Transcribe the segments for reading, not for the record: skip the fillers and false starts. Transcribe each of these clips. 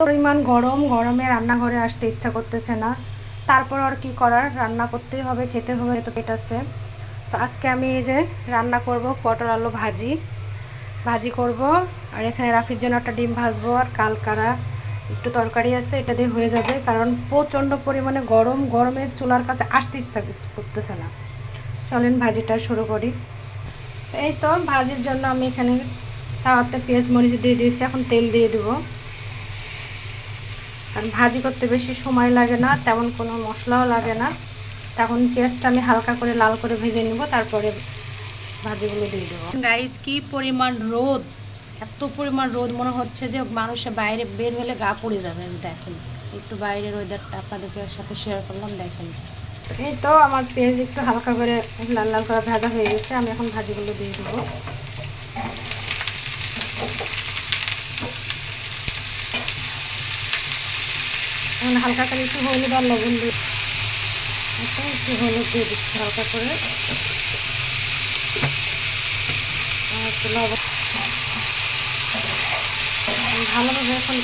পরিমাণ গরম, গরমে রান্নাঘরে আসতে ইচ্ছা করতেছে না। তারপর আর কি করার, রান্না করতেই হবে, খেতে হবে, তো পেট আছে। তো আজকে আমি এই যে রান্না করব পটল আলু ভাজি ভাজি করব। আর এখানে রাফির জন্য একটা ডিম ভাজবো, আর কালকারা একটু তরকারি আছে, এটা দিয়ে হয়ে যাবে। কারণ প্রচণ্ড পরিমাণে গরম, গরমে চুলার কাছে আসতে ইচ্ছা করতেছে না। চলেন ভাজিটা শুরু করি। এই তো ভাজির জন্য আমি এখানে তাওয়াতে পেঁয়াজ মরিচ দিয়ে দিয়েছি, এখন তেল দিয়ে দেবো। কারণ ভাজি করতে বেশি সময় লাগে না, তেমন কোনো মশলাও লাগে না। তখন পেঁয়াজটা আমি হালকা করে লাল করে ভেজে নেব, তারপরে ভাজিগুলো দিয়ে দেবো। গাইস, কি পরিমাণ রোদ! এত পরিমাণ রোদ, মনে হচ্ছে যে মানুষের বাইরে বের হলে গা পড়ে যাবে। দেখেন, একটু বাইরের ওয়েদারটা আপনাদের সাথে শেয়ার করলাম। দেখেন, এই তো আমার পেঁয়াজ একটু হালকা করে লাল লাল করে ভাজা হয়ে গেছে। আমি এখন ভাজিগুলো দিয়ে দেবো। এখন হালকা করে একটু হলুদ আর লবণ দিয়ে একটু হলুদ দিয়ে দিচ্ছি হালকা করে, একটু লবণ ভালোভাবে এখন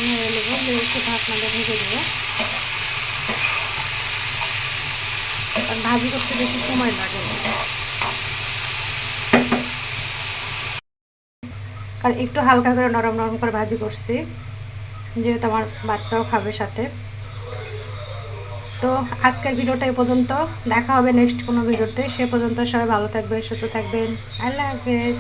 নেড়ে নেবো, একটু ঢাকনাটা ঢেকে দেবো। কারণ ভাজি করতে বেশি সময় লাগে না, কারণ একটু হালকা করে নরম নরম করে ভাজি করছি, যেহেতু আমার বাচ্চাও খাবে সাথে। তো আজকের ভিডিওটা এই পর্যন্ত, দেখা হবে নেক্সট কোনো ভিডিওতে। সে পর্যন্ত সবাই ভালো থাকবেন, সুস্থ থাকবেন। আল্লাহ হাফেজ।